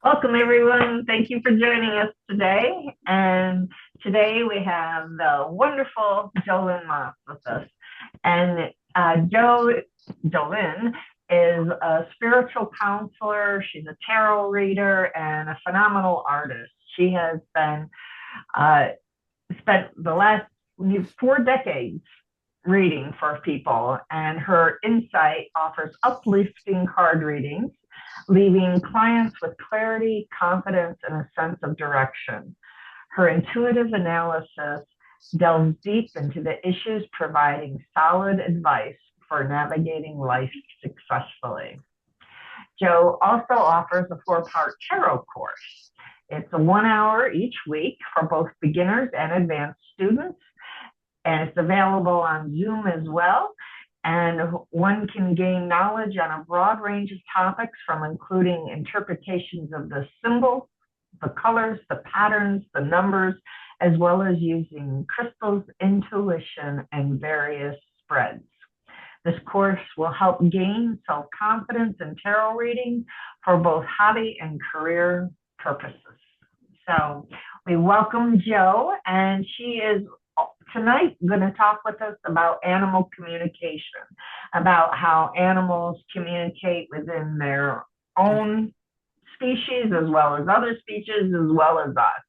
Welcome, everyone. Thank you for joining us today. And today we have the wonderful JoLynn Moss with us. And JoLynn is a spiritual counselor. She's a tarot reader and a phenomenal artist. She has been uh, spent the last 4 decades reading for people, and her insight offers uplifting card readings, leaving clients with clarity, confidence, and a sense of direction. Her intuitive analysis delves deep into the issues, providing solid advice for navigating life successfully. Jo also offers a four-part tarot course. It's a 1 hour each week for both beginners and advanced students, and it's available on Zoom as well. And one can gain knowledge on a broad range of topics, from including interpretations of the symbols, the colors, the patterns, the numbers, as well as using crystals, intuition, and various spreads. This course will help gain self-confidence in tarot reading for both hobby and career purposes. So we welcome Jo, and she is tonight going to talk with us about animal communication, about how animals communicate within their own species as well as other species as well as us.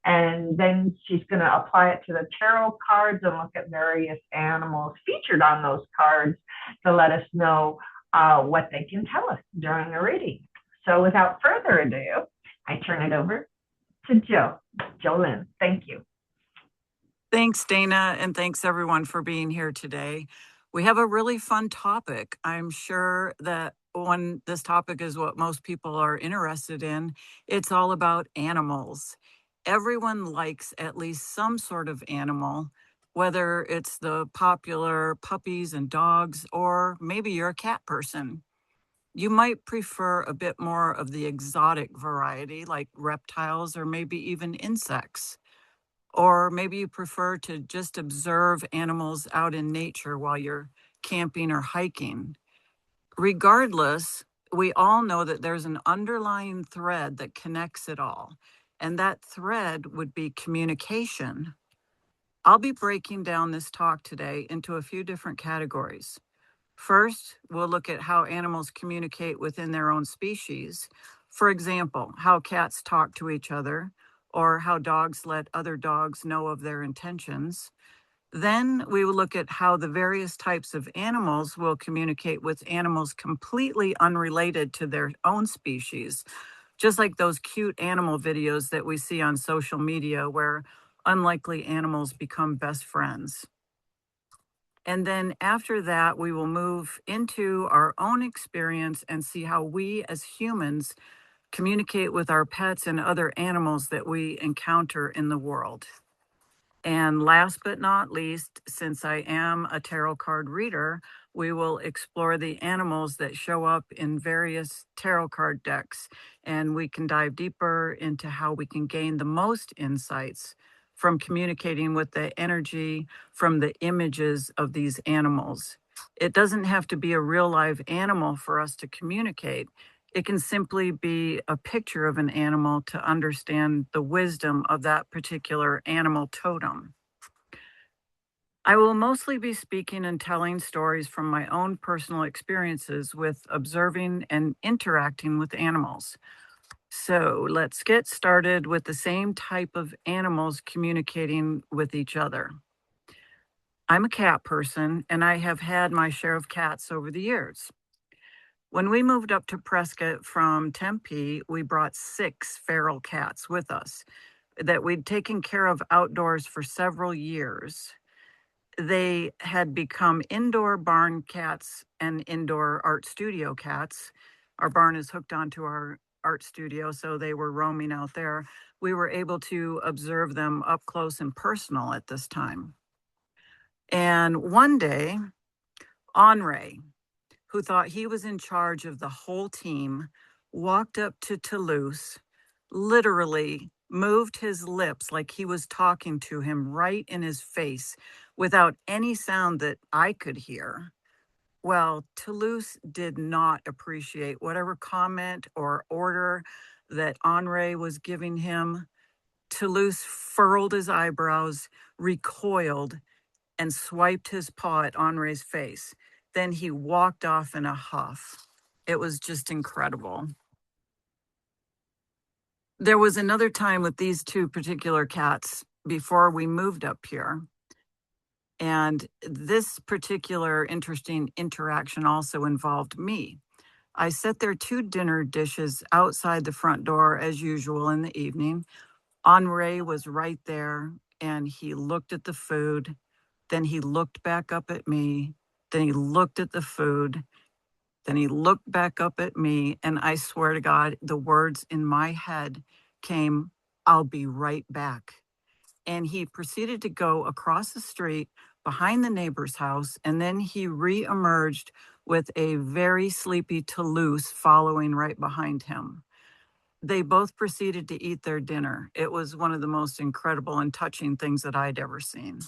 And then she's going to apply it to the tarot cards and look at various animals featured on those cards to let us know what they can tell us during the reading. So without further ado, I turn it over to JoLynn. Thank you. Thanks, Dana, and thanks everyone for being here today. We have a really fun topic. I'm sure that when this topic is what most people are interested in, it's all about animals. Everyone likes at least some sort of animal, whether it's the popular puppies and dogs, or maybe you're a cat person. You might prefer a bit more of the exotic variety, like reptiles or maybe even insects. Or maybe you prefer to just observe animals out in nature while you're camping or hiking. Regardless, we all know that there's an underlying thread that connects it all, and that thread would be communication. I'll be breaking down this talk today into a few different categories. First, we'll look at how animals communicate within their own species. For example, how cats talk to each other, or how dogs let other dogs know of their intentions. Then we will look at how the various types of animals will communicate with animals completely unrelated to their own species, just like those cute animal videos that we see on social media where unlikely animals become best friends. And then after that, we will move into our own experience and see how we as humans communicate with our pets and other animals that we encounter in the world. And last but not least, since I am a tarot card reader, we will explore the animals that show up in various tarot card decks, and we can dive deeper into how we can gain the most insights from communicating with the energy from the images of these animals. It doesn't have to be a real live animal for us to communicate. It can simply be a picture of an animal to understand the wisdom of that particular animal totem. I will mostly be speaking and telling stories from my own personal experiences with observing and interacting with animals. So let's get started with the same type of animals communicating with each other. I'm a cat person, and I have had my share of cats over the years. When we moved up to Prescott from Tempe, we brought 6 feral cats with us that we'd taken care of outdoors for several years. They had become indoor barn cats and indoor art studio cats. Our barn is hooked onto our art studio, so they were roaming out there. We were able to observe them up close and personal at this time. And one day, Henri, who thought he was in charge of the whole team, walked up to Toulouse, literally moved his lips like he was talking to him right in his face without any sound that I could hear. Well, Toulouse did not appreciate whatever comment or order that Henri was giving him, Toulouse furrowed his eyebrows, recoiled, and swiped his paw at Henri's face. Then he walked off in a huff. It was just incredible. There was another time with these two particular cats before we moved up here. And this particular interesting interaction also involved me. I set their two dinner dishes outside the front door as usual in the evening. Henri was right there and he looked at the food. Then he looked back up at me. Then he looked at the food. Then he looked back up at me. And I swear to God, the words in my head came, "I'll be right back." And he proceeded to go across the street behind the neighbor's house. And then he reemerged with a very sleepy Toulouse following right behind him. They both proceeded to eat their dinner. It was one of the most incredible and touching things that I'd ever seen.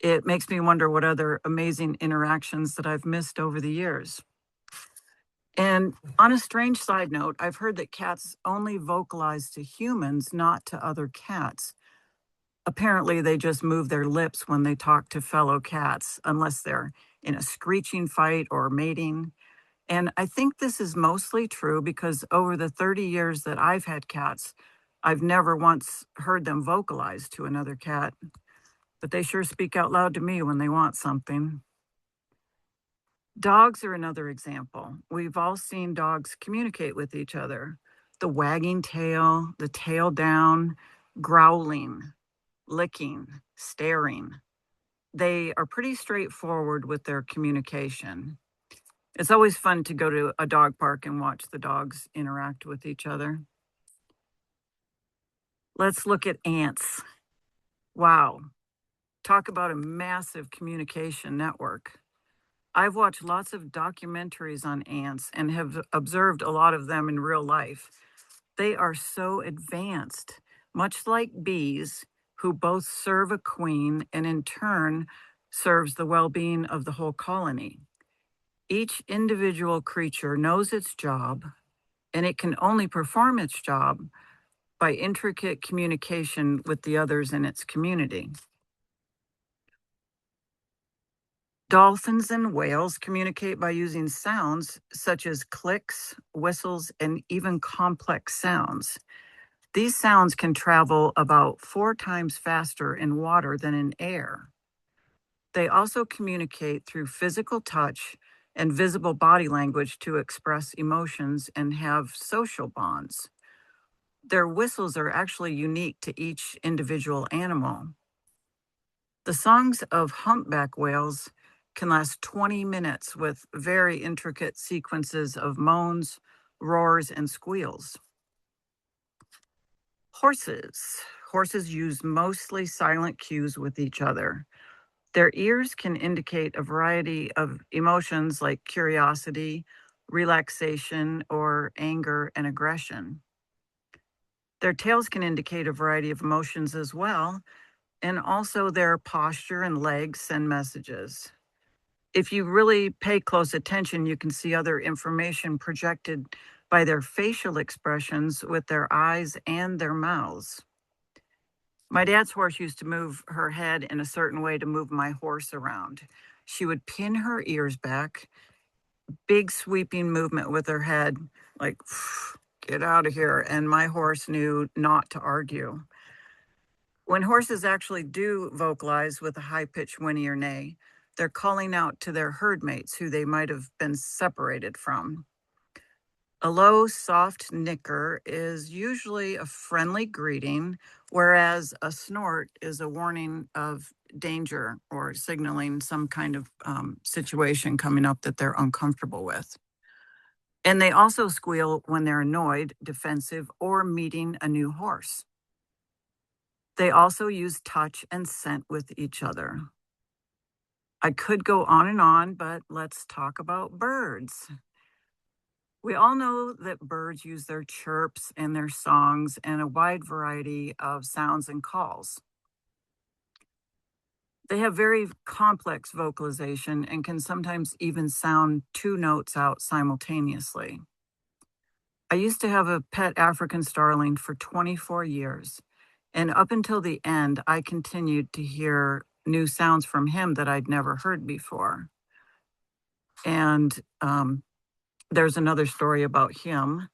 It makes me wonder what other amazing interactions that I've missed over the years. And on a strange side note, I've heard that cats only vocalize to humans, not to other cats. Apparently, they just move their lips when they talk to fellow cats, unless they're in a screeching fight or mating. And I think this is mostly true because over the 30 years that I've had cats, I've never once heard them vocalize to another cat, but they sure speak out loud to me when they want something. Dogs are another example. We've all seen dogs communicate with each other. The wagging tail, the tail down, growling, licking, staring. They are pretty straightforward with their communication. It's always fun to go to a dog park and watch the dogs interact with each other. Let's look at ants. Wow. Talk about a massive communication network. I've watched lots of documentaries on ants and have observed a lot of them in real life. They are so advanced, much like bees, who both serve a queen and in turn serves the well-being of the whole colony. Each individual creature knows its job, and it can only perform its job by intricate communication with the others in its community. Dolphins and whales communicate by using sounds such as clicks, whistles, and even complex sounds. These sounds can travel about 4 times faster in water than in air. They also communicate through physical touch and visible body language to express emotions and have social bonds. Their whistles are actually unique to each individual animal. The songs of humpback whales can last 20 minutes with very intricate sequences of moans, roars, and squeals. Horses. Horses use mostly silent cues with each other. Their ears can indicate a variety of emotions like curiosity, relaxation, or anger and aggression. Their tails can indicate a variety of emotions as well, and also their posture and legs send messages. If you really pay close attention, you can see other information projected by their facial expressions with their eyes and their mouths. My dad's horse used to move her head in a certain way to move my horse around. She would pin her ears back, big sweeping movement with her head, like, get out of here. And my horse knew not to argue. When horses actually do vocalize with a high-pitched whinny or neigh, they're calling out to their herd mates who they might have been separated from. A low, soft nicker is usually a friendly greeting, whereas a snort is a warning of danger or signaling some kind of situation coming up that they're uncomfortable with. And they also squeal when they're annoyed, defensive, or meeting a new horse. They also use touch and scent with each other. I could go on, but let's talk about birds. We all know that birds use their chirps and their songs and a wide variety of sounds and calls. They have very complex vocalization and can sometimes even sound 2 notes out simultaneously. I used to have a pet African starling for 24 years. And up until the end, I continued to hear new sounds from him that I'd never heard before. And there's another story about him.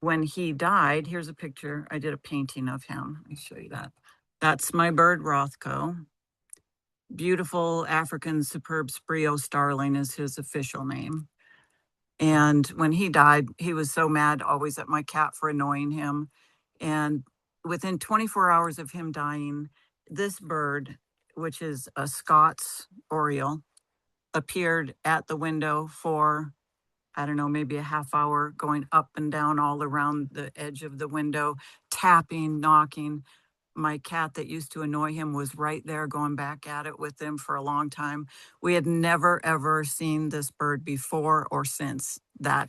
When he died, here's a picture. I did a painting of him. Let me show you that. That's my bird, Rothko. Beautiful African superb Spreo starling is his official name. And when he died, he was so mad always at my cat for annoying him. And within 24 hours of him dying, this bird, which is a Scots oriole, appeared at the window for, I don't know, maybe a half hour, going up and down all around the edge of the window, tapping, knocking. My cat that used to annoy him was right there going back at it with him for a long time. We had never, ever seen this bird before or since. That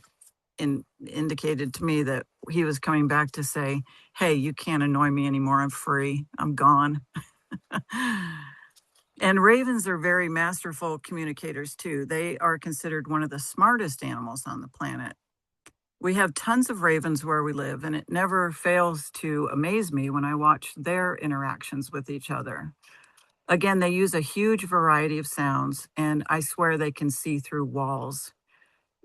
indicated to me that he was coming back to say, hey, you can't annoy me anymore. I'm free. I'm gone. And ravens are very masterful communicators too. They are considered one of the smartest animals on the planet. We have tons of ravens where we live, and it never fails to amaze me when I watch their interactions with each other. Again, they use a huge variety of sounds, and I swear they can see through walls.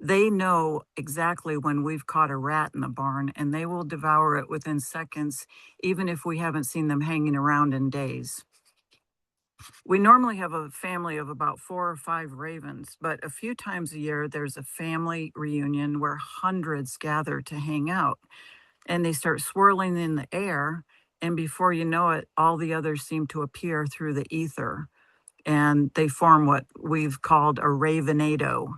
They know exactly when we've caught a rat in the barn, and they will devour it within seconds, even if we haven't seen them hanging around in days. We normally have a family of about 4 or 5 ravens, but a few times a year there's a family reunion where hundreds gather to hang out, and they start swirling in the air, and before you know it, all the others seem to appear through the ether, and they form what we've called a ravenado.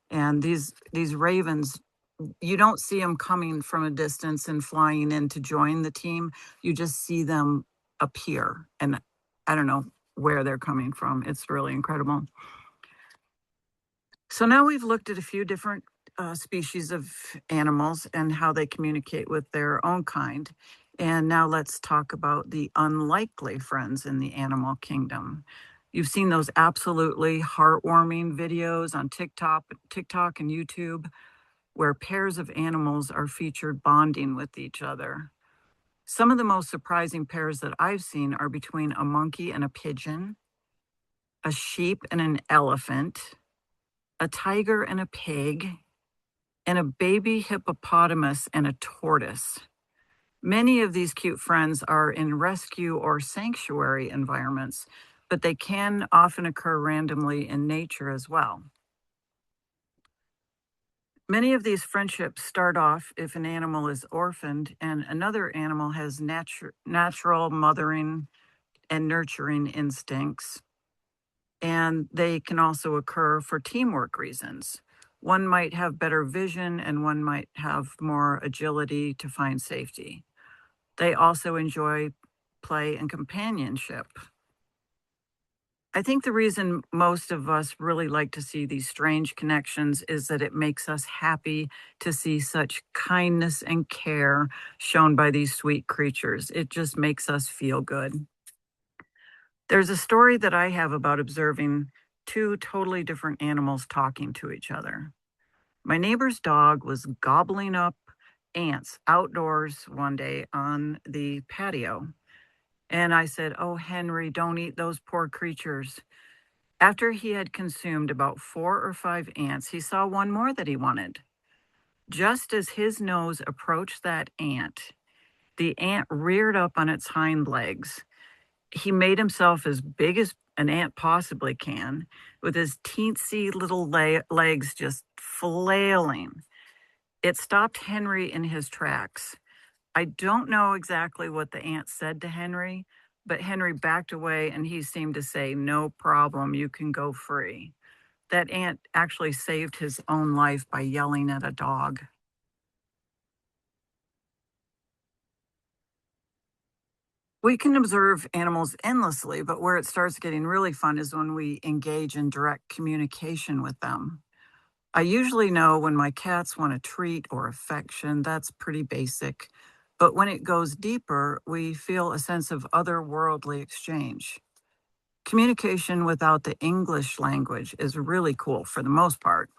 And these ravens, you don't see them coming from a distance and flying in to join the team. You just see them appear, and I don't know where they're coming from. It's really incredible. So now we've looked at a few different species of animals and how they communicate with their own kind. And now let's talk about the unlikely friends in the animal kingdom. You've seen those absolutely heartwarming videos on TikTok and YouTube where pairs of animals are featured bonding with each other. Some of the most surprising pairs that I've seen are between a monkey and a pigeon, a sheep and an elephant, a tiger and a pig, and a baby hippopotamus and a tortoise. Many of these cute friends are in rescue or sanctuary environments, but they can often occur randomly in nature as well. Many of these friendships start off if an animal is orphaned and another animal has natural mothering and nurturing instincts. And they can also occur for teamwork reasons. One might have better vision and one might have more agility to find safety. They also enjoy play and companionship. I think the reason most of us really like to see these strange connections is that it makes us happy to see such kindness and care shown by these sweet creatures. It just makes us feel good. There's a story that I have about observing 2 totally different animals talking to each other. My neighbor's dog was gobbling up ants outdoors one day on the patio. And I said, "Oh, Henry, don't eat those poor creatures." After he had consumed about 4 or 5 ants, he saw one more that he wanted. Just as his nose approached that ant, the ant reared up on its hind legs. He made himself as big as an ant possibly can, with his teensy little legs just flailing. It stopped Henry in his tracks. I don't know exactly what the ant said to Henry, but Henry backed away and he seemed to say, "No problem, you can go free." That ant actually saved his own life by yelling at a dog. We can observe animals endlessly, but where it starts getting really fun is when we engage in direct communication with them. I usually know when my cats want a treat or affection. That's pretty basic. But when it goes deeper, we feel a sense of otherworldly exchange. Communication without the English language is really cool for the most part.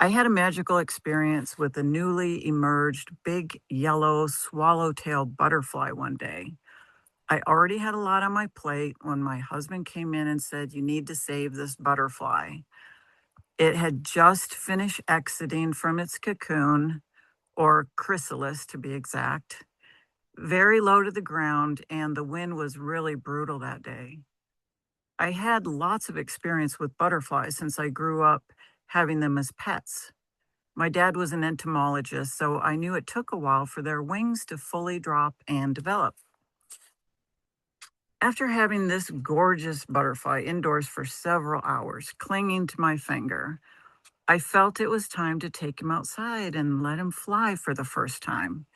I had a magical experience with a newly emerged big yellow swallowtail butterfly one day. I already had a lot on my plate when my husband came in and said, "You need to save this butterfly." It had just finished exiting from its cocoon, or chrysalis to be exact, very low to the ground, and the wind was really brutal that day. I had lots of experience with butterflies since I grew up having them as pets. My dad was an entomologist, so I knew it took a while for their wings to fully drop and develop. After having this gorgeous butterfly indoors for several hours, clinging to my finger, I felt it was time to take him outside and let him fly for the first time.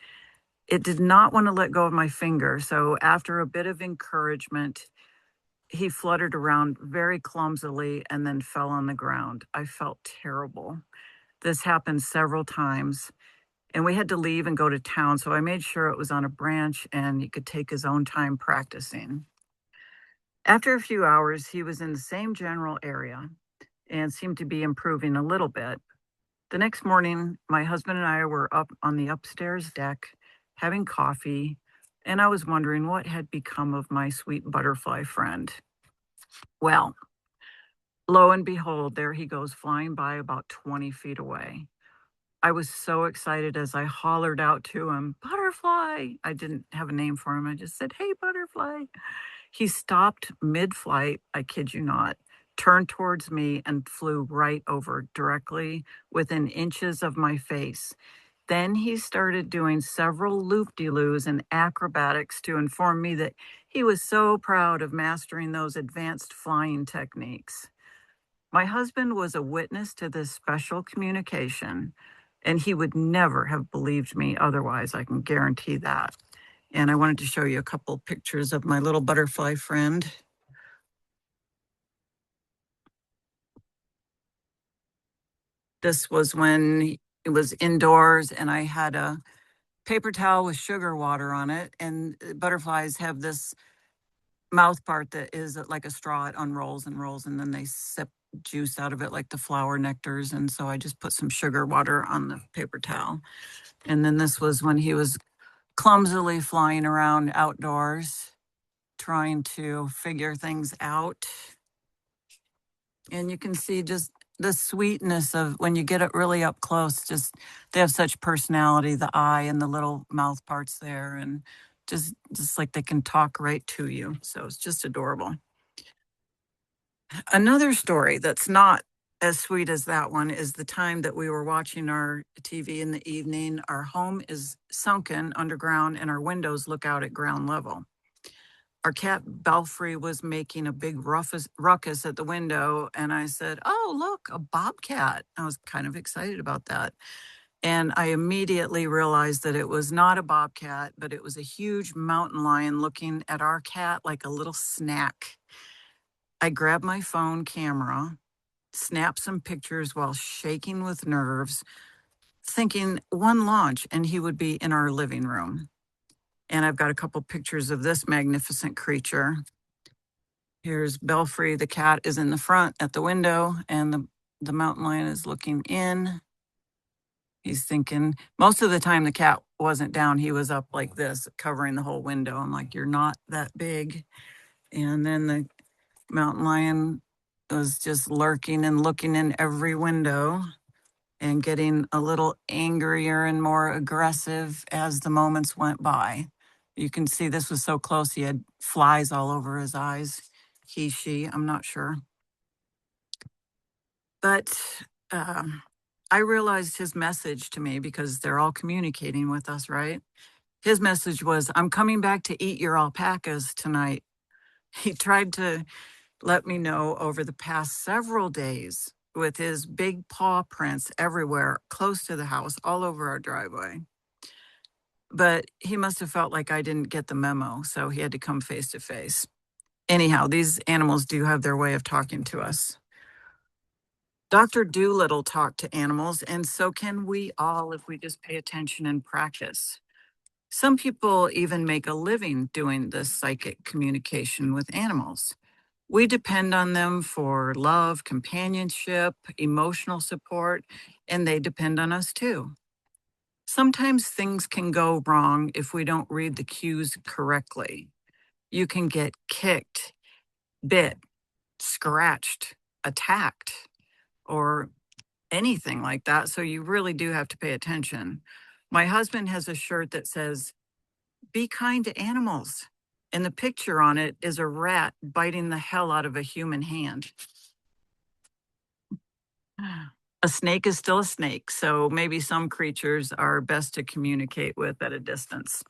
It did not want to let go of my finger, so after a bit of encouragement, he fluttered around very clumsily and then fell on the ground. I felt terrible. This happened several times, and we had to leave and go to town, so I made sure it was on a branch and he could take his own time practicing. After a few hours, he was in the same general area and seemed to be improving a little bit. The next morning, my husband and I were up on the upstairs deck having coffee, and I was wondering what had become of my sweet butterfly friend. Well, lo and behold, there he goes flying by about 20 feet away. I was so excited as I hollered out to him, "Butterfly!" I didn't have a name for him. I just said, "Hey, butterfly." He stopped mid flight, I kid you not, turned towards me and flew right over directly within inches of my face. Then he started doing several loop-de-loos and acrobatics to inform me that he was so proud of mastering those advanced flying techniques. My husband was a witness to this special communication, and he would never have believed me otherwise, I can guarantee that. And I wanted to show you a couple pictures of my little butterfly friend. This was when it was indoors and I had a paper towel with sugar water on it. And butterflies have this mouth part that is like a straw. It unrolls and rolls, and then they sip juice out of it like the flower nectars. And so I just put some sugar water on the paper towel. And then this was when he was clumsily flying around outdoors, trying to figure things out. And you can see just the sweetness of when you get it really up close, just they have such personality, the eye and the little mouth parts there, and just like they can talk right to you. So it's just adorable. Another story that's not as sweet as that one is the time that we were watching our TV in the evening. Our home is sunken underground and our windows look out at ground level. Our cat Belfry was making a big ruckus at the window, and I said, "Oh, look, a bobcat." I was kind of excited about that. And I immediately realized that it was not a bobcat, but it was a huge mountain lion looking at our cat like a little snack. I grabbed my phone camera, snapped some pictures while shaking with nerves, thinking one launch and he would be in our living room. And I've got a couple pictures of this magnificent creature. Here's Belfry. The cat is in the front at the window, and the mountain lion is looking in. He's thinking, most of the time the cat wasn't down. He was up like this, covering the whole window. I'm like, "You're not that big." And then the mountain lion was just lurking and looking in every window and getting a little angrier and more aggressive as the moments went by. You can see this was so close, he had flies all over his eyes. He, she, I'm not sure. But I realized his message to me, because they're all communicating with us, right? His message was, "I'm coming back to eat your alpacas tonight." He tried to let me know over the past several days with his big paw prints everywhere, close to the house, all over our driveway. But he must have felt like I didn't get the memo, so he had to come face to face. Anyhow, these animals do have their way of talking to us. Dr. Doolittle talked to animals, and so can we all if we just pay attention and practice. Some people even make a living doing this psychic communication with animals. We depend on them for love, companionship, emotional support, and they depend on us too. Sometimes things can go wrong if we don't read the cues correctly. You can get kicked, bit, scratched, attacked, or anything like that. So you really do have to pay attention. My husband has a shirt that says, "Be kind to animals." And the picture on it is a rat biting the hell out of a human hand. A snake is still a snake, so maybe some creatures are best to communicate with at a distance.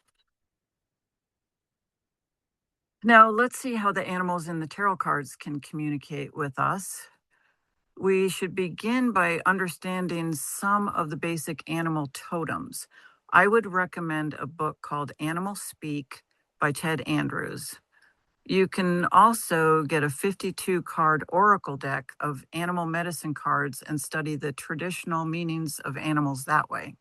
Now, let's see how the animals in the tarot cards can communicate with us. We should begin by understanding some of the basic animal totems. I would recommend a book called Animal Speak by Ted Andrews. You can also get a 52 card oracle deck of animal medicine cards and study the traditional meanings of animals that way.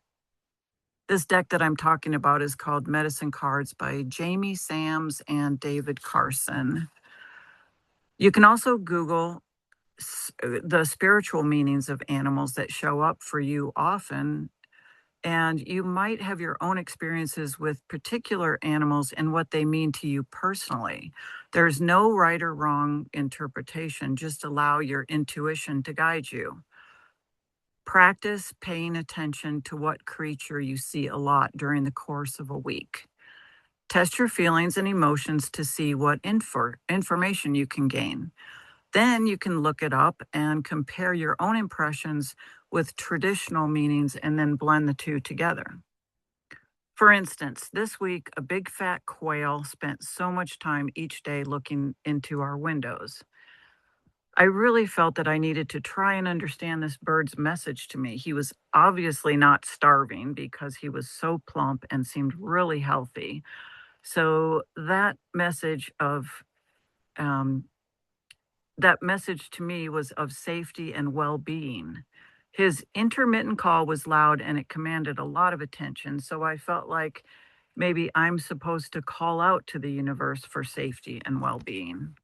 This deck that I'm talking about is called Medicine Cards by Jamie Sams and David Carson. You can also Google the spiritual meanings of animals that show up for you often, and you might have your own experiences with particular animals and what they mean to you personally. There's no right or wrong interpretation, just allow your intuition to guide you. Practice paying attention to what creature you see a lot during the course of a week. Test your feelings and emotions to see what information you can gain. Then you can look it up and compare your own impressions with traditional meanings and then blend the two together. For instance, this week, a big fat quail spent so much time each day looking into our windows. I really felt that I needed to try and understand this bird's message to me. He was obviously not starving because he was so plump and seemed really healthy. So um, that message to me was of safety and well-being. His intermittent call was loud and it commanded a lot of attention. So I felt like maybe I'm supposed to call out to the universe for safety and well-being.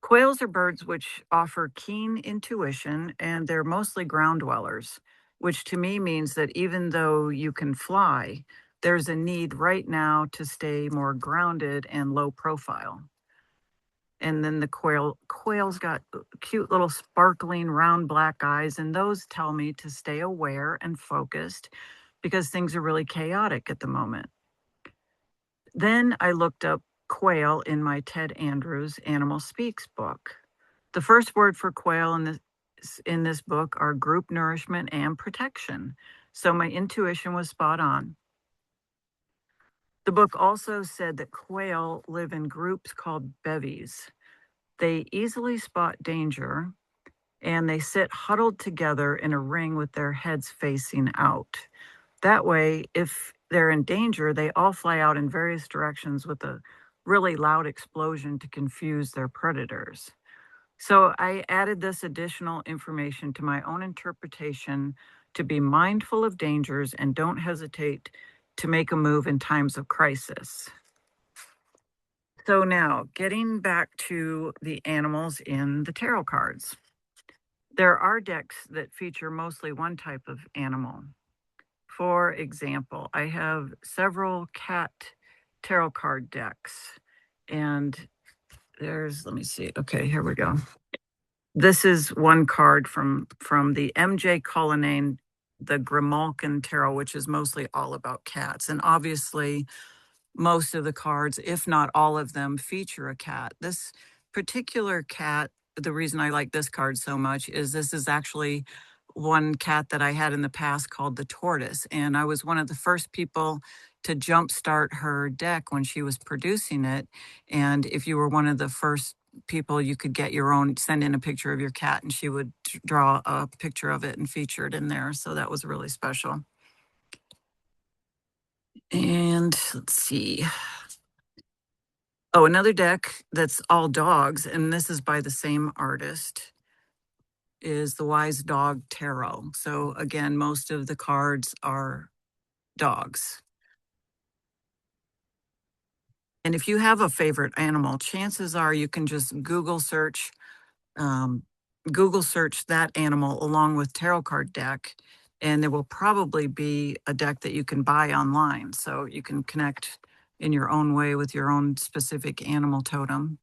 Quails are birds which offer keen intuition and they're mostly ground dwellers, which to me means that even though you can fly, there's a need right now to stay more grounded and low profile. And then the quail's got cute little sparkling round black eyes, and those tell me to stay aware and focused because things are really chaotic at the moment. Then I looked up quail in my Ted Andrews Animal Speaks book. The first word for quail in this book are group nourishment and protection. So my intuition was spot on. The book also said that quail live in groups called bevies. They easily spot danger and they sit huddled together in a ring with their heads facing out. That way, if they're in danger, they all fly out in various directions with a really loud explosion to confuse their predators. So I added this additional information to my own interpretation to be mindful of dangers and don't hesitate to make a move in times of crisis. So now, getting back to the animals in the tarot cards. There are decks that feature mostly one type of animal. For example, I have several cat tarot card decks, and let me see. Okay, here we go. This is one card from the MJ Cullinane, the Grimalkin Tarot, which is mostly all about cats. And obviously, most of the cards, if not all of them, feature a cat. This particular cat, the reason I like this card so much is this is actually one cat that I had in the past called the Tortoise. And I was one of the first people to jumpstart her deck when she was producing it. And if you were one of the first people, you could get your own, send in a picture of your cat, and she would draw a picture of it and feature it in there. So that was really special. And let's see. Oh, another deck that's all dogs, and this is by the same artist, is the Wise Dog Tarot. So again, most of the cards are dogs. And if you have a favorite animal, chances are you can just um, Google search that animal along with tarot card deck, and there will probably be a deck that you can buy online. So you can connect in your own way with your own specific animal totem.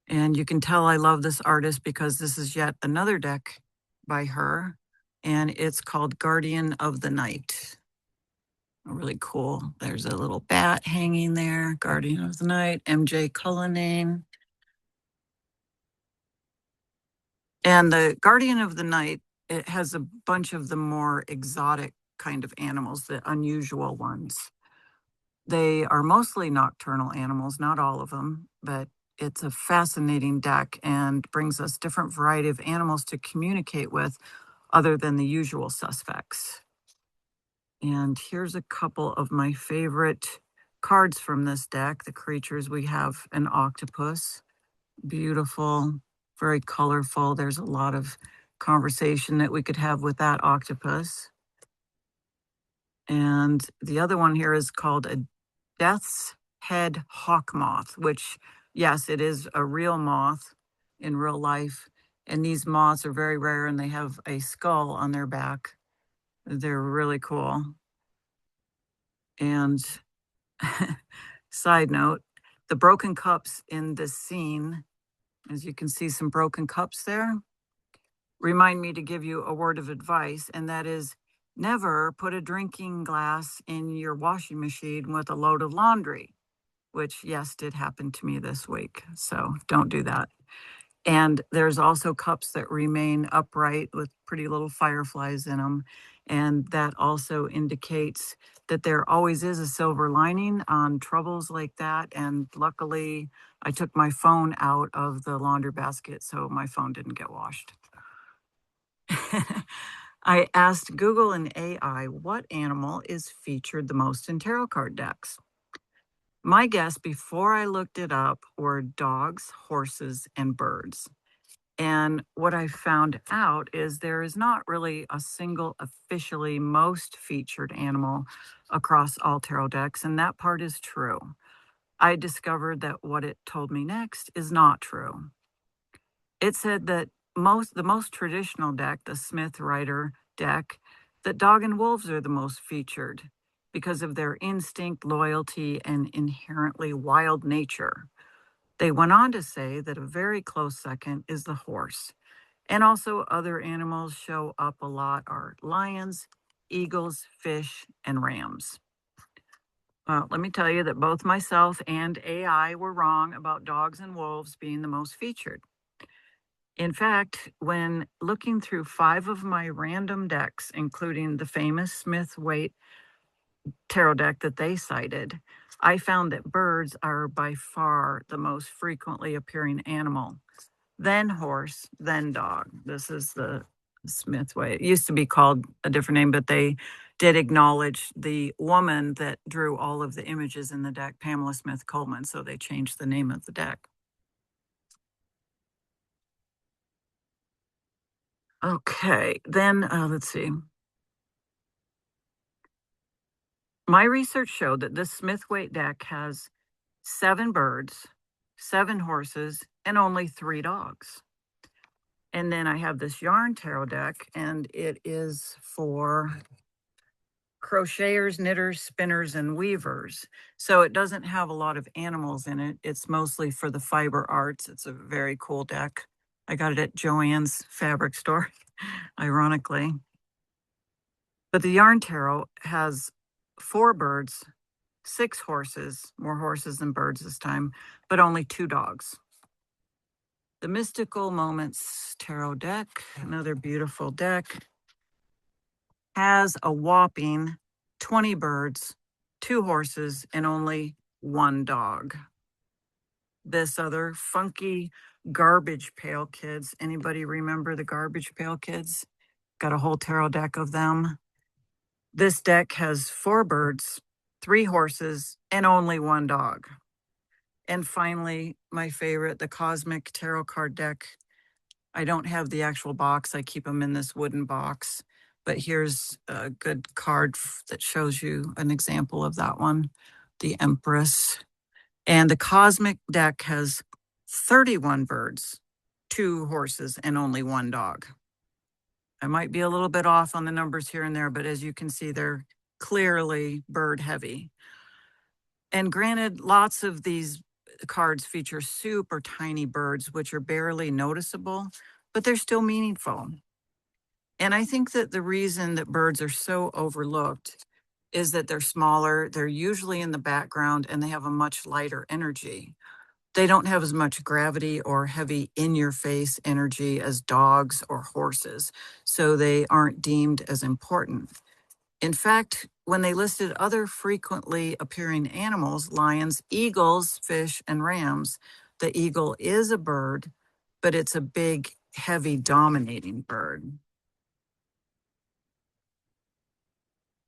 And you can tell I love this artist because this is yet another deck by her, and it's called Guardian of the Night. Really cool. There's a little bat hanging there, Guardian of the Night, MJ Cullinane. And the Guardian of the Night, it has a bunch of the more exotic kind of animals, the unusual ones. They are mostly nocturnal animals, not all of them, but it's a fascinating deck and brings us different variety of animals to communicate with other than the usual suspects. And here's a couple of my favorite cards from this deck. The creatures, we have an octopus, beautiful, very colorful. There's a lot of conversation that we could have with that octopus. And the other one here is called a death's head hawk moth, which, yes, it is a real moth in real life. And these moths are very rare and they have a skull on their back. They're really cool. And side note, the broken cups in this scene, as you can see some broken cups there, remind me to give you a word of advice, and that is never put a drinking glass in your washing machine with a load of laundry, which, yes, did happen to me this week. So don't do that. And there's also cups that remain upright with pretty little fireflies in them. And that also indicates that there always is a silver lining on troubles like that. And luckily, I took my phone out of the laundry basket, so my phone didn't get washed. I asked Google and AI what animal is featured the most in tarot card decks. My guess before I looked it up were dogs, horses, and birds. And what I found out is there is not really a single officially most featured animal across all tarot decks, and that part is true. I discovered that what it told me next is not true. It said that the most traditional deck, the Smith Rider deck, that dog and wolves are the most featured because of their instinct, loyalty, and inherently wild nature. They went on to say that a very close second is the horse. And also other animals show up a lot are lions, eagles, fish, and rams. Well, let me tell you that both myself and AI were wrong about dogs and wolves being the most featured. In fact, when looking through 5 of my random decks, including the famous Smith Waite tarot deck that they cited, I found that birds are by far the most frequently appearing animal, then horse, then dog. This is the Smith way. It used to be called a different name, but they did acknowledge the woman that drew all of the images in the deck, Pamela Smith Coleman, so they changed the name of the deck. Okay, then let's see. My research showed that this Smith Waite deck has 7 birds, 7 horses, and only 3 dogs. And then I have this yarn tarot deck, and it is for crocheters, knitters, spinners, and weavers. So it doesn't have a lot of animals in it. It's mostly for the fiber arts. It's a very cool deck. I got it at Joann's fabric store, ironically. But the yarn tarot has 4 birds, 6 horses, more horses than birds this time, but only 2 dogs. The Mystical Moments Tarot deck, another beautiful deck, has a whopping 20 birds, 2 horses, and only 1 dog. This other funky Garbage Pail Kids. Anybody remember the Garbage Pail Kids? Got a whole tarot deck of them. This deck has 4 birds, 3 horses, and only 1 dog. And finally, my favorite, the Cosmic Tarot card deck. I don't have the actual box. I keep them in this wooden box. But here's a good card that shows you an example of that one. The Empress. And the cosmic deck has 31 birds, 2 horses, and only 1 dog. I might be a little bit off on the numbers here and there, but as you can see, they're clearly bird heavy. And granted, lots of these cards feature super tiny birds, which are barely noticeable, but they're still meaningful. And I think that the reason that birds are so overlooked is that they're smaller, they're usually in the background, and they have a much lighter energy. They don't have as much gravity or heavy in your face energy as dogs or horses, so they aren't deemed as important. In fact, when they listed other frequently appearing animals, lions, eagles, fish, and rams, the eagle is a bird, but it's a big, heavy, dominating bird.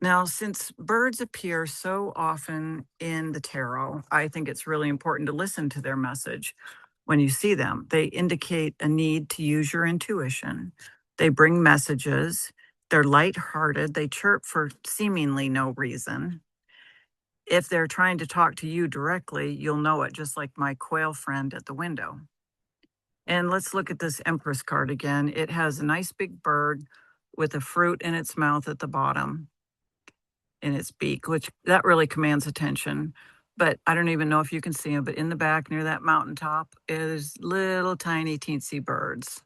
Now, since birds appear so often in the tarot, I think it's really important to listen to their message when you see them. They indicate a need to use your intuition. They bring messages. They're lighthearted. They chirp for seemingly no reason. If they're trying to talk to you directly, you'll know it, just like my quail friend at the window. And let's look at this Empress card again. It has a nice big bird with a fruit in its mouth at the bottom, in its beak, which that really commands attention. But I don't even know if you can see them, but in the back near that mountaintop is little tiny teensy birds.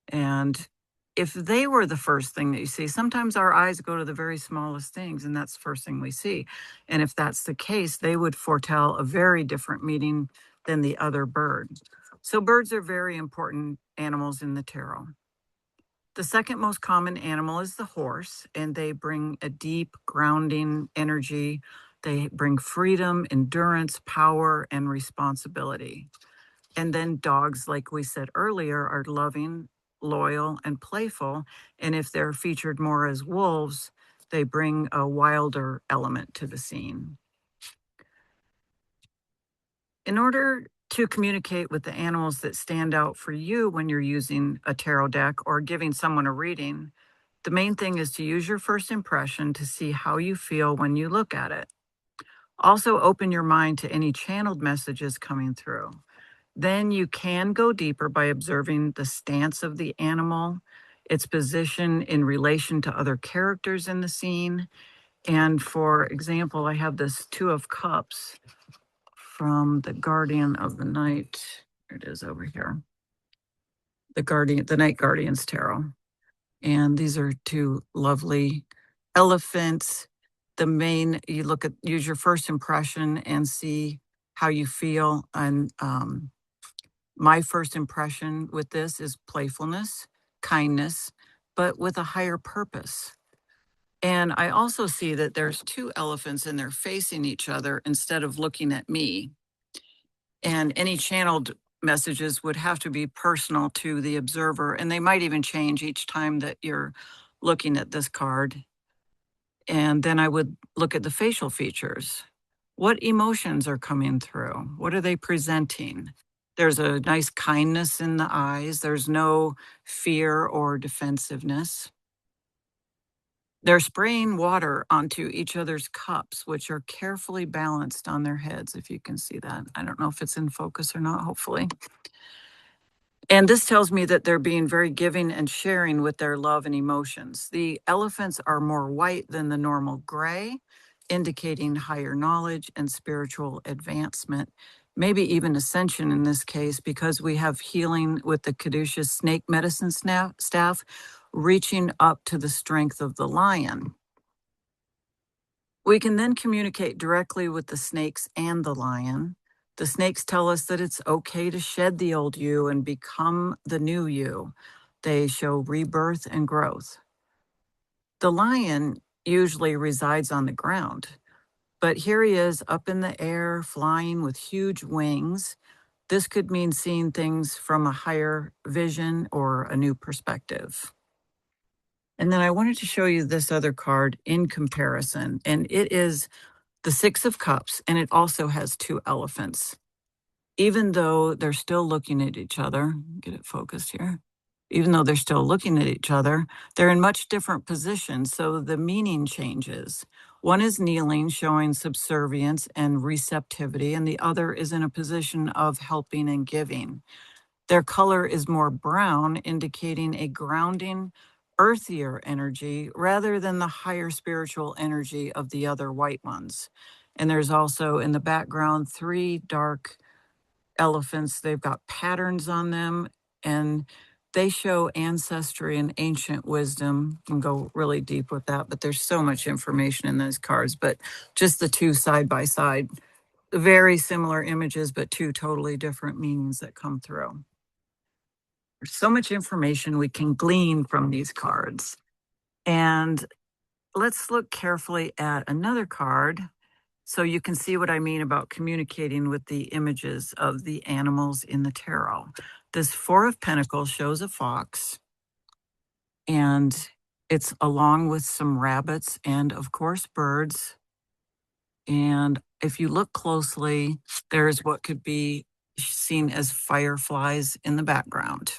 And if they were the first thing that you see, sometimes our eyes go to the very smallest things, and that's the first thing we see. And if that's the case, they would foretell a very different meaning than the other bird. So birds are very important animals in the tarot. The second most common animal is the horse, and they bring a deep grounding energy. They bring freedom, endurance, power, and responsibility. And then dogs, like we said earlier, are loving, loyal, and playful. And if they're featured more as wolves, they bring a wilder element to the scene. In order to communicate with the animals that stand out for you when you're using a tarot deck or giving someone a reading, the main thing is to use your first impression to see how you feel when you look at it. Also, open your mind to any channeled messages coming through. Then you can go deeper by observing the stance of the animal, its position in relation to other characters in the scene. And for example, I have this Two of Cups from the Guardian of the Night. Here it is over here. The Night Guardians Tarot. And these are 2 lovely elephants. You use your first impression and see how you feel. And my first impression with this is playfulness, kindness, but with a higher purpose. And I also see that there's 2 elephants and they're facing each other instead of looking at me. And any channeled messages would have to be personal to the observer, and they might even change each time that you're looking at this card. And then I would look at the facial features. What emotions are coming through? What are they presenting? There's a nice kindness in the eyes. There's no fear or defensiveness. They're spraying water onto each other's cups, which are carefully balanced on their heads, if you can see that. I don't know if it's in focus or not, hopefully. And this tells me that they're being very giving and sharing with their love and emotions. The elephants are more white than the normal gray, indicating higher knowledge and spiritual advancement, maybe even ascension in this case, because we have healing with the caduceus snake medicine staff reaching up to the strength of the lion. We can then communicate directly with the snakes and the lion. The snakes tell us that it's okay to shed the old you and become the new you. They show rebirth and growth. The lion usually resides on the ground, but here he is up in the air, flying with huge wings. This could mean seeing things from a higher vision or a new perspective. And then I wanted to show you this other card in comparison, and it is the 6 of Cups, and it also has 2 elephants. Even though they're still looking at each other, get it focused here. Even though they're still looking at each other, they're in much different positions, so the meaning changes. One is kneeling, showing subservience and receptivity, and the other is in a position of helping and giving. Their color is more brown, indicating a grounding, earthier energy rather than the higher spiritual energy of the other white ones. And there's also in the background 3 dark elephants. They've got patterns on them, and they show ancestry and ancient wisdom. You can go really deep with that, but there's so much information in those cards. But just the 2 side by side, very similar images, but 2 totally different meanings that come through. There's so much information we can glean from these cards. And let's look carefully at another card so you can see what I mean about communicating with the images of the animals in the tarot. This 4 of Pentacles shows a fox, and it's along with some rabbits and, of course, birds. And if you look closely, there's what could be seen as fireflies in the background.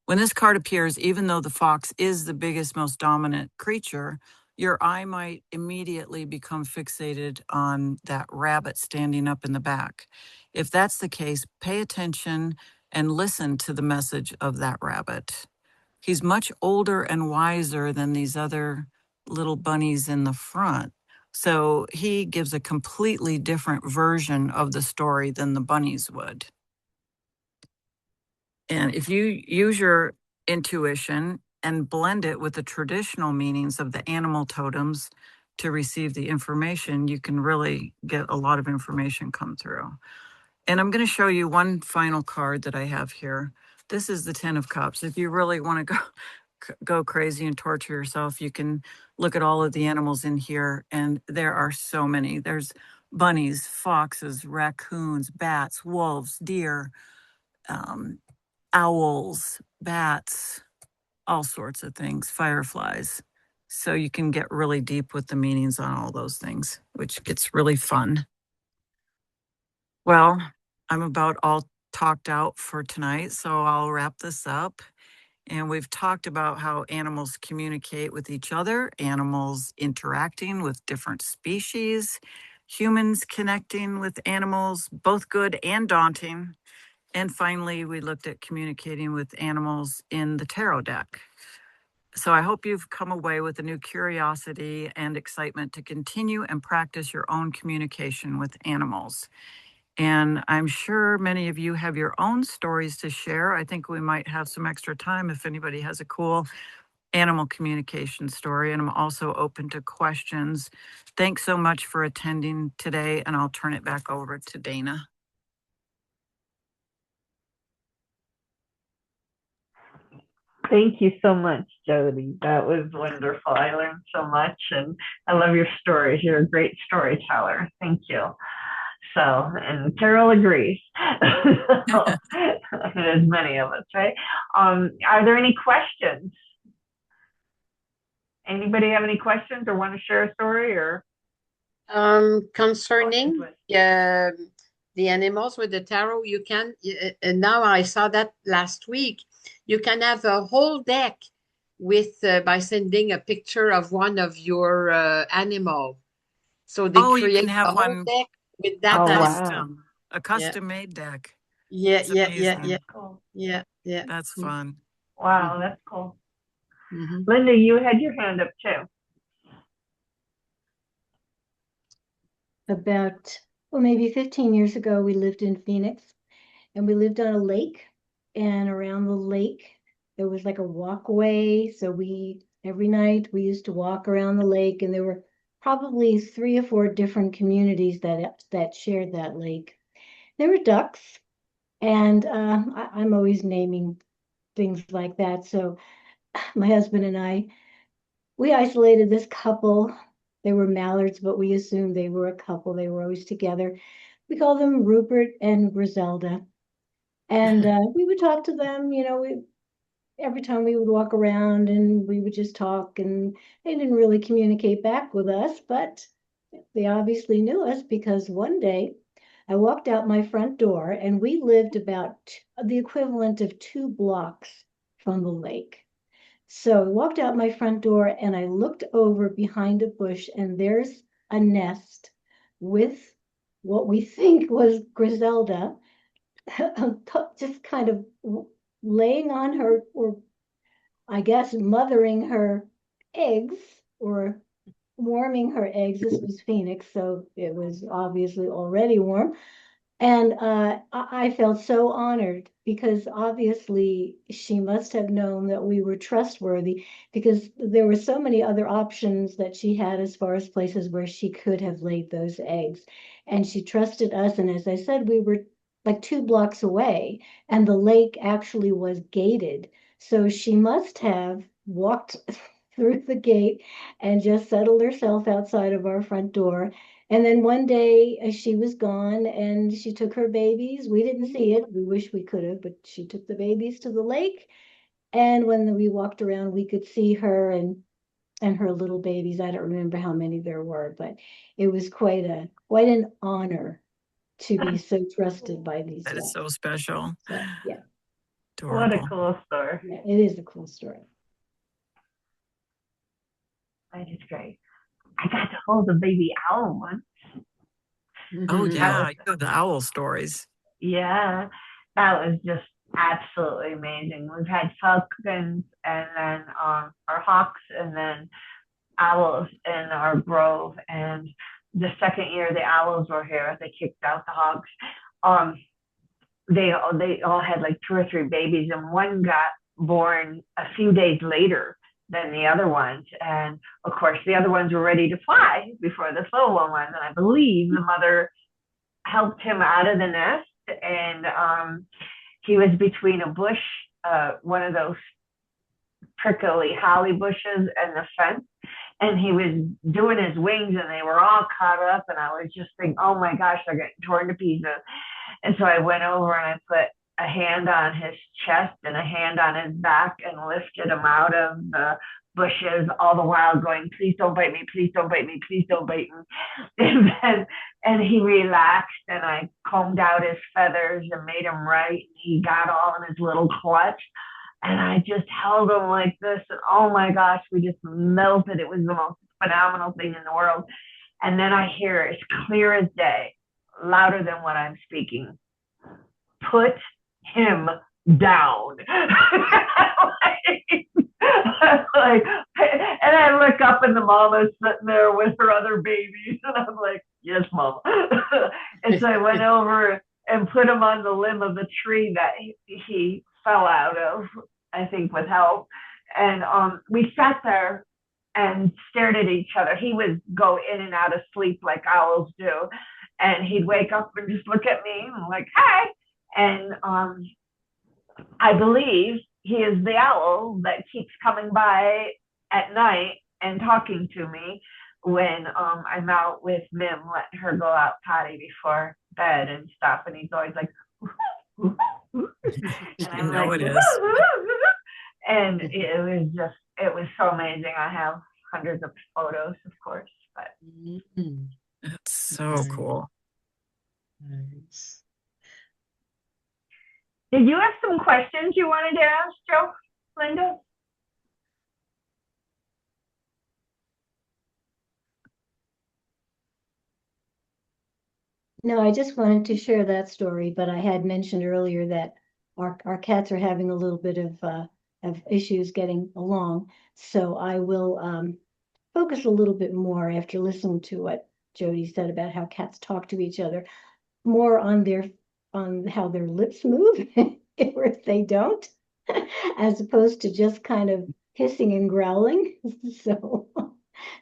When this card appears, even though the fox is the biggest, most dominant creature, your eye might immediately become fixated on that rabbit standing up in the back. If that's the case, pay attention and listen to the message of that rabbit. He's much older and wiser than these other little bunnies in the front. So he gives a completely different version of the story than the bunnies would. And if you use your intuition and blend it with the traditional meanings of the animal totems to receive the information, you can really get a lot of information come through. And I'm going to show you one final card that I have here. This is the 10 of Cups. If you really want to go crazy and torture yourself, you can look at all of the animals in here, and there are so many. There's bunnies, foxes, raccoons, bats, wolves, deer, owls, bats, all sorts of things, fireflies. So you can get really deep with the meanings on all those things, which gets really fun. Well, I'm about all talked out for tonight, so I'll wrap this up. And we've talked about how animals communicate with each other, animals interacting with different species, humans connecting with animals, both good and daunting. And finally, we looked at communicating with animals in the tarot deck. So I hope you've come away with a new curiosity and excitement to continue and practice your own communication with animals. And I'm sure many of you have your own stories to share. I think we might have some extra time if anybody has a cool animal communication story. And I'm also open to questions. Thanks so much for attending today, and I'll turn it back over to Dana. Thank you so much, Jody. That was wonderful. I learned so much, and I love your stories. You're a great storyteller. Thank you. So, and Carol agrees. There's many of us, right? Are there any questions? Anybody have any questions or want to share a story or? Concerning the animals with the tarot, you can, and now I saw that last week, you can have a whole deck with by sending a picture of one of your animal. So they You create can have a whole one deck with that. Oh, custom, wow. a custom made deck. Yeah, It's yeah, amazing. yeah, Cool. yeah, yeah. That's fun. Wow, that's cool. Mm-hmm. Linda, you had your hand up too. About, well, maybe 15 years ago, we lived in Phoenix, and we lived on a lake, and around the lake, there was like a walkway. So every night we used to walk around the lake, and there were probably 3 or 4 different communities that shared that lake. There were ducks, and I'm always naming things like that. So my husband and we isolated this couple. They were mallards, but we assumed they were a couple. They were always together. We called them Rupert and Griselda. And we would talk to them, every time we would walk around, and we would just talk, and they didn't really communicate back with us, but they obviously knew us, because one day I walked out my front door, and we lived about the equivalent of 2 blocks from the lake. So I walked out my front door and I looked over behind a bush, and there's a nest with what we think was Griselda just kind of laying on her, or I guess mothering her eggs, or warming her eggs. This was Phoenix, so it was obviously already warm. And I felt so honored, because obviously she must have known that we were trustworthy, because there were so many other options that she had as far as places where she could have laid those eggs. And she trusted us. And as I said, we were like 2 blocks away, and the lake actually was gated. So she must have walked through the gate and just settled herself outside of our front door. And then one day she was gone, and she took her babies. We didn't see it. We wish we could have, but she took the babies to the lake. And when we walked around, we could see her and her little babies. I don't remember how many there were, but it was quite an honor to be so trusted by these That is guys. so special. So yeah, What a Adorable. cool story. yeah, it is a cool story. That is great. I got to hold a baby owl once. Oh, Mhm. yeah. You know the owl stories. Yeah, that was just absolutely amazing. We've had falcons and then our hawks and then owls in our grove. And the second year the owls were here, they kicked out the hawks. Um, they all had like 2 or 3 babies, and one got born a few days later than the other ones. And of course, the other ones were ready to fly before this little one was. And I believe the mother helped him out of the nest, and he was between a bush, one of those prickly holly bushes, and the fence. And he was doing his wings, and they were all caught up. And I was just thinking, oh my gosh, they're getting torn to pieces. And so I went over and I put a hand on his chest and a hand on his back and lifted him out of the bushes, all the while going, please don't bite me, please don't bite me, please don't bite me. And he relaxed, and I combed out his feathers and made him right. And he got all in his little clutch. And I just held him like this. And oh my gosh, we just melted. It was the most phenomenal thing in the world. And then I hear as clear as day, louder than what I'm speaking, put him down. Like, and I look up, and the mama's sitting there with her other babies, and I'm like, yes, mama. And so I went over and put him on the limb of the tree that he fell out of, I think with help. And we sat there and stared at each other. He would go in and out of sleep like owls do. And he'd wake up and just look at me and like, hi. And I believe he is the owl that keeps coming by at night and talking to me when I'm out with Mim, letting her go out potty before bed and stuff. And he's always like, and I'm know like, it is. and it was so amazing. I have hundreds of photos, of course, but Mhm. That's so Nice. cool. Nice. did you have some questions you wanted to ask, Joe, Linda? No, I just wanted to share that story, but I had mentioned earlier that our cats are having a little bit of issues getting along. So I will focus a little bit more after listening to what Jody said about how cats talk to each other, more on how their lips move or if they don't, as opposed to just kind of hissing and growling. So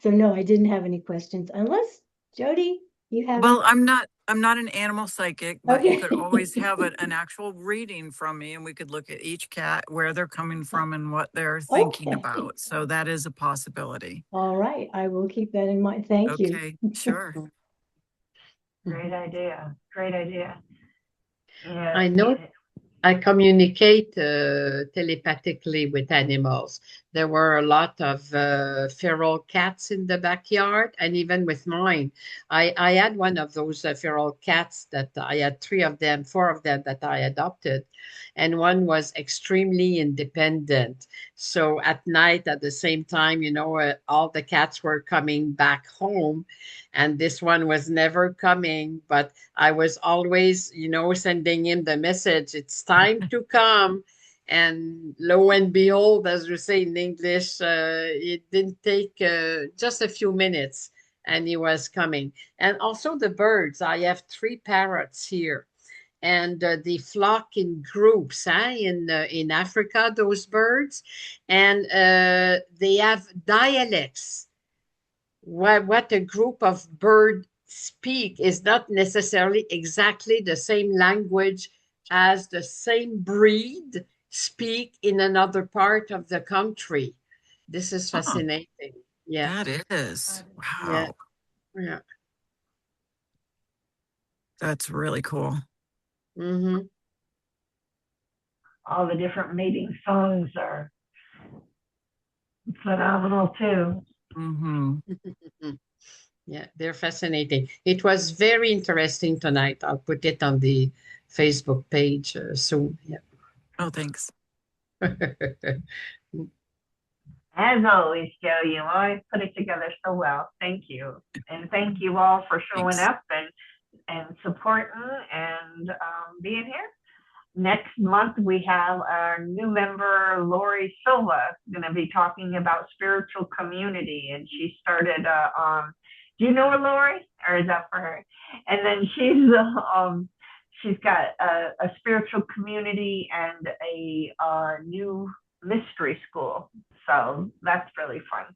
so no, I didn't have any questions, unless Jody, you have. Well, I'm not an animal psychic, but you could always Okay. have an actual reading from me, and we could look at each cat, where they're coming from and what they're thinking Okay. about. So that is a possibility. All right. I will keep that in mind. Thank you. Okay, sure. Great idea. Great idea. Yeah. I know I communicate telepathically with animals there were a lot of feral cats in the backyard, and even with mine. I had one of those feral cats that I had four of them that I adopted, and one was extremely independent. So at night, at the same time, all the cats were coming back home, and this one was never coming, but I was always, sending him the message, it's time to come. And lo and behold, as we say in English, it didn't take just a few minutes and he was coming. And also the birds. I have 3 parrots here, and they flock in groups in Africa, those birds. And they have dialects. What a group of birds speak is not necessarily exactly the same language as the same breed speak in another part of the country. This is fascinating. Yeah. That is. Yeah. Wow. Yeah. That's really cool. Mm-hmm. All the different mating songs are phenomenal too. Mm-hmm. Yeah, they're fascinating. It was very interesting tonight. I'll put it on the Facebook page soon. Yeah. Oh, thanks. As always, Joe, you always put it together so well. Thank you. And thank you all for showing Thanks. up and supporting and being here. Next month, we have our new member, Lori Silva, going to be talking about spiritual community. And she started, do you know her, Lori? Or is that for her? And then she's got a spiritual community and a new mystery school. So that's really fun.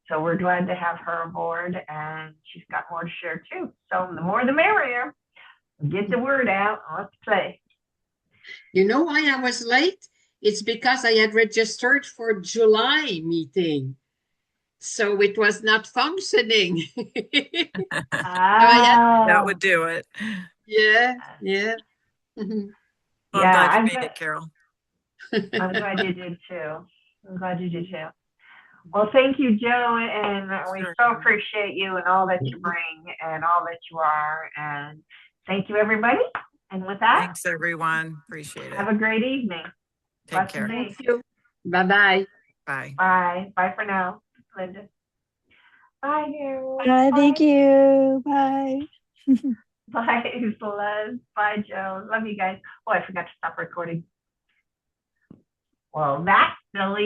So we're glad to have her aboard, and she's got more to share too. So the more the merrier. Get the word out. Let's play. You know why I was late? It's because I had registered for July meeting. So it was not functioning. That would do it. Yeah, yeah. Well, Yeah, I'm glad you I'm made glad- it, Carol. I'm glad you did too. I'm glad you did too. Well, thank you, Joe, and we Sure. so appreciate you and all that you bring and all that you are. And thank you, everybody. And with that, Thanks, everyone. Appreciate have it. a great evening. Take Blessed care. day. Thank you. Bye-bye. Bye. Bye. Bye for now, Linda. Bye, Harold. Thank you. Bye. Bye, Celeste. Bye, Joe. Love you guys. Oh, I forgot to stop recording. Well, that's silly.